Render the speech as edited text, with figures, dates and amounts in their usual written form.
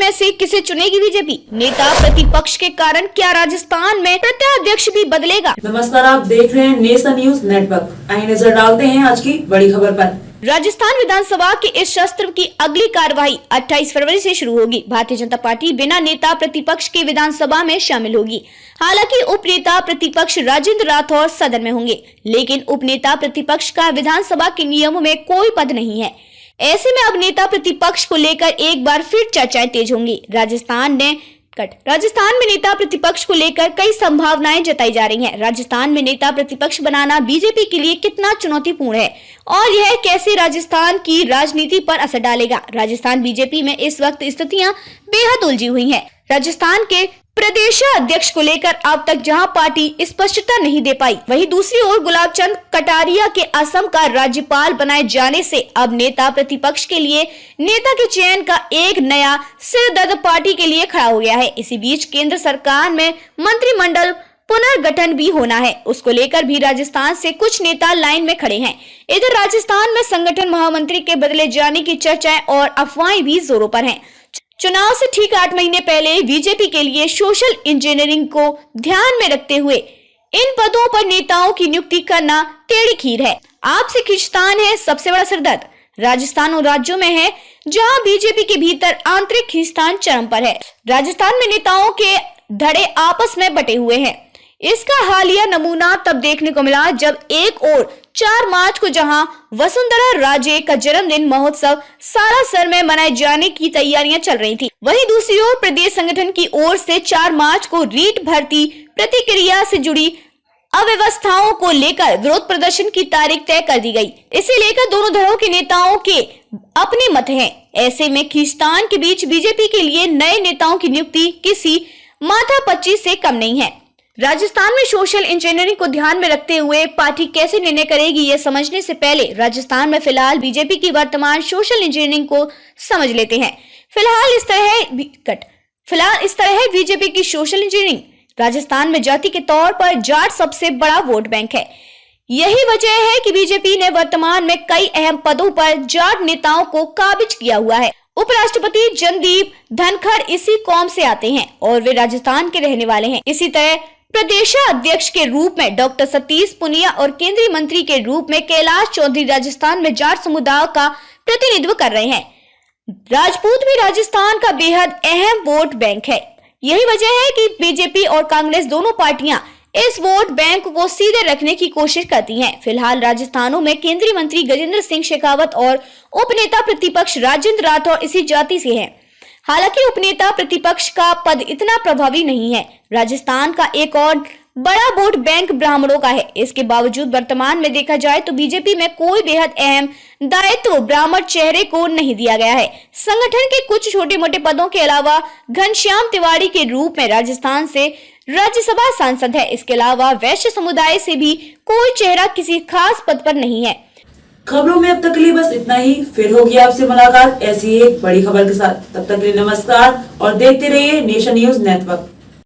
में से किसे चुनेगी बीजेपी? नेता प्रतिपक्ष के कारण क्या राजस्थान में प्रत्याध्यक्ष भी बदलेगा? नमस्कार, आप देख रहे हैं नेशन न्यूज नेटवर्क। आइए नजर डालते हैं आज की बड़ी खबर पर। राजस्थान विधानसभा के इस सत्र की अगली कार्यवाही 28 फरवरी से शुरू होगी। भारतीय जनता पार्टी बिना नेता प्रतिपक्ष के विधानसभा में शामिल होगी। हालांकि उपनेता प्रतिपक्ष राजेंद्र राठौर सदन में होंगे, लेकिन उपनेता प्रतिपक्ष का विधानसभा के नियमों में कोई पद नहीं है। ऐसे में अब नेता प्रतिपक्ष को लेकर एक बार फिर चर्चाएं तेज होंगी। राजस्थान में नेता प्रतिपक्ष को लेकर कई संभावनाएं जताई जा रही हैं। राजस्थान में नेता प्रतिपक्ष बनाना बीजेपी के लिए कितना चुनौतीपूर्ण है और यह कैसे राजस्थान की राजनीति पर असर डालेगा? राजस्थान बीजेपी में इस वक्त स्थितियां बेहद उलझी हुई हैं। राजस्थान के प्रदेशाध्यक्ष को लेकर अब तक जहां पार्टी स्पष्टता नहीं दे पाई, वहीं दूसरी ओर गुलाब चंद कटारिया के असम का राज्यपाल बनाए जाने से अब नेता प्रतिपक्ष के लिए नेता के चयन का एक नया सिरदर्द पार्टी के लिए खड़ा हो गया है। इसी बीच केंद्र सरकार में मंत्रिमंडल पुनर्गठन भी होना है, उसको लेकर भी राजस्थान से कुछ नेता लाइन में खड़े हैं। इधर राजस्थान में संगठन महामंत्री के बदले जाने की चर्चाएं और अफवाहें भी जोरों पर हैं। चुनाव से ठीक 8 महीने पहले बीजेपी के लिए सोशल इंजीनियरिंग को ध्यान में रखते हुए इन पदों पर नेताओं की नियुक्ति करना टेढ़ी खीर है। आपसी खींचतान है सबसे बड़ा सिरदर्द। राजस्थान उन राज्यों में है जहां बीजेपी के भीतर आंतरिक खींचतान चरम पर है। राजस्थान में नेताओं के धड़े आपस में बटे हुए हैं। इसका हालिया नमूना तब देखने को मिला जब एक और 4 मार्च को जहां वसुंधरा राजे का जन्मदिन महोत्सव सालासर में मनाए जाने की तैयारियां चल रही थी, वहीं दूसरी ओर प्रदेश संगठन की ओर से 4 मार्च को रीट भर्ती प्रतिक्रिया से जुड़ी अव्यवस्थाओं को लेकर विरोध प्रदर्शन की तारीख तय कर दी गई। इसे लेकर दोनों धड़ों के नेताओं के अपने मत हैं। ऐसे में खींचतान के बीच बीजेपी के लिए नए नेताओं की नियुक्ति किसी माथापच्ची से कम नहीं है। राजस्थान में सोशल इंजीनियरिंग को ध्यान में रखते हुए पार्टी कैसे निर्णय करेगी, ये समझने से पहले राजस्थान में फिलहाल बीजेपी की वर्तमान सोशल इंजीनियरिंग को समझ लेते हैं। फिलहाल इस तरह है बीजेपी की सोशल इंजीनियरिंग। राजस्थान में जाति के तौर पर जाट सबसे बड़ा वोट बैंक है। यही वजह है कि बीजेपी ने वर्तमान में कई अहम पदों पर जाट नेताओं को काबिज किया हुआ है। उपराष्ट्रपति जगदीप धनखड़ इसी कौम से आते हैं और वे राजस्थान के रहने वाले हैं। इसी तरह प्रदेशाध्यक्ष के रूप में डॉक्टर सतीश पुनिया और केंद्रीय मंत्री के रूप में कैलाश चौधरी राजस्थान में जाट समुदाय का प्रतिनिधित्व कर रहे हैं। राजपूत भी राजस्थान का बेहद अहम वोट बैंक है। यही वजह है कि बीजेपी और कांग्रेस दोनों पार्टियां इस वोट बैंक को सीधे रखने की कोशिश करती हैं। फिलहाल राजस्थानों में केंद्रीय मंत्री गजेंद्र सिंह शेखावत और उपनेता प्रतिपक्ष राजेंद्र राठौर इसी जाति से हैं। हालांकि उपनेता प्रतिपक्ष का पद इतना प्रभावी नहीं है। राजस्थान का एक और बड़ा वोट बैंक ब्राह्मणों का है। इसके बावजूद वर्तमान में देखा जाए तो बीजेपी में कोई बेहद अहम दायित्व ब्राह्मण चेहरे को नहीं दिया गया है। संगठन के कुछ छोटे मोटे पदों के अलावा घनश्याम तिवारी के रूप में राजस्थान से राज्यसभा सांसद है। इसके अलावा वैश्य समुदाय से भी कोई चेहरा किसी खास पद पर नहीं है। खबरों में अब तक के लिए बस इतना ही। फिर होगी आपसे मुलाकात ऐसी एक बड़ी खबर के साथ। तब तक के लिए नमस्कार और देखते रहिए नेशन न्यूज नेटवर्क।